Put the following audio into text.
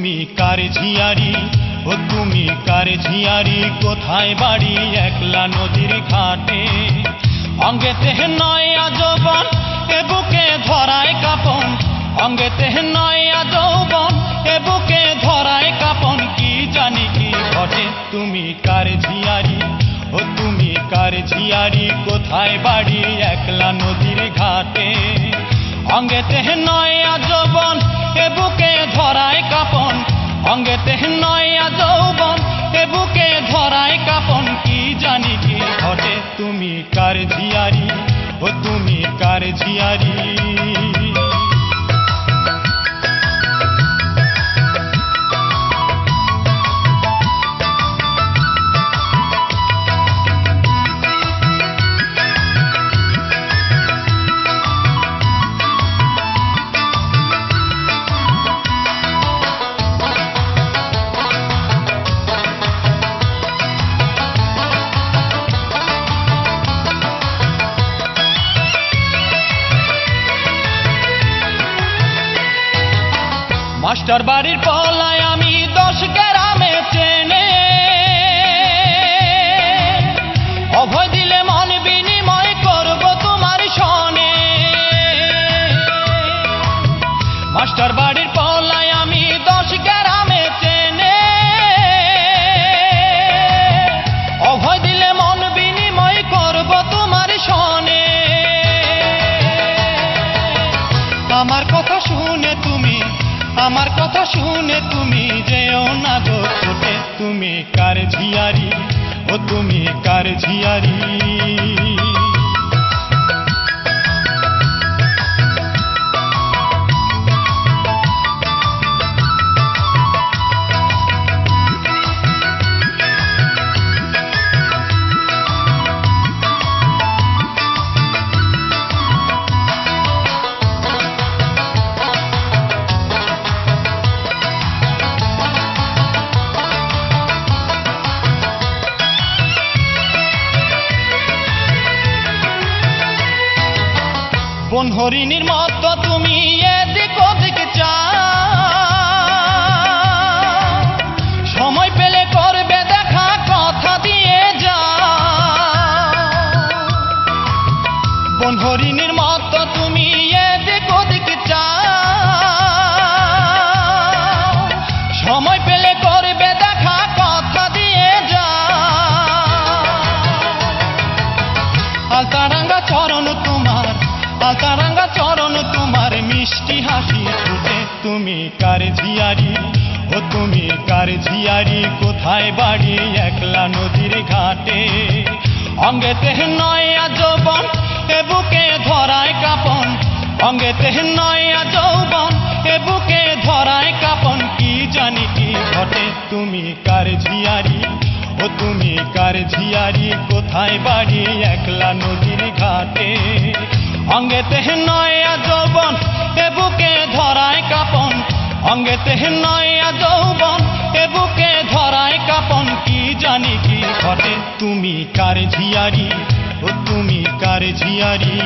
তুমি কার ঝিয়ারি, ও তুমি কার ঝিয়ারি, কোথায় বাড়ি একলা নদীর ঘাটে। অঙ্গেতে নয়া যৌবন, এ বুকে ধরায় কাপন, অঙ্গেতে নয়া যৌবন, এ বুকে ধরায় কাপন, কি জানি কি ঘটে। তুমি কার ঝিয়ারি, ও তুমি কার ঝিয়ারি, কোথায় বাড়ি একলা নদীর ঘাটে। অঙ্গেতে নয়া যৌবন, এ বুকে ধরায় কাপন, অঙ্গেতে নয়া যৌবন, এ বুকে ধরায় কাপন, কি জানি কি ঘটে। তুমি কার ঝিয়ারি, ও তুমি কার ঝিয়ারি। মাস্টার বাড়ির পলায় আমি 10 গ্রামে চেনে, অভয় দিলে মন বিনিময় করব তোমার সনে। মাস্টার বাড়ির পলায় আমি 10 গ্রামে চেনে, অভয় দিলে মন বিনিময় করব তোমার সনে। আমার কথা শুনে তুমি, আমার কথা শুনে তুমি যেও না গো ছোটে। তুমি কার ঝিয়ারি, ও তুমি কার ঝিয়ারি। বন হরিণীর মতো তুমি এদিক ওদিক চাও, সময় পেলে করবে দেখা, কথা দিয়ে যাও। বন হরিণীর মতো তুমি এদিক ওদিক চাও, সময় পেলে করবে দেখা, কথা দিয়ে যাও। আলতারাঙ্গা চরণ তোমার, আলতারাঙ্গা চরণ তোমার, মিষ্টি হাসি ফুটে। তুমি কার ঝিয়ারি, ও তুমি কার ঝিয়ারি, কোথায় বাড়ি একলা নদীর ঘাটে। অঙ্গেতে নয়া যৌবন, এ বুকে ধরায় কাপন, অঙ্গেতে নয়া যৌবন, এ বুকে ধরায় কাপন, কি জানি কি ঘটে। তুমি কার ঝিয়ারি, ও তুমি কার ঝিয়ারি, কোথায় বাড়ি একলা নদীর ঘাটে। অঙ্গেতে নয়া যৌবন, এ বুকে ধরায় কাপন, অঙ্গেতে নয়া যৌবন, এ বুকে ধরায় কাপন, কি জানি কি ঘটে। তুমি কার ঝিয়ারি, ও তুমি কার ঝিয়ারি।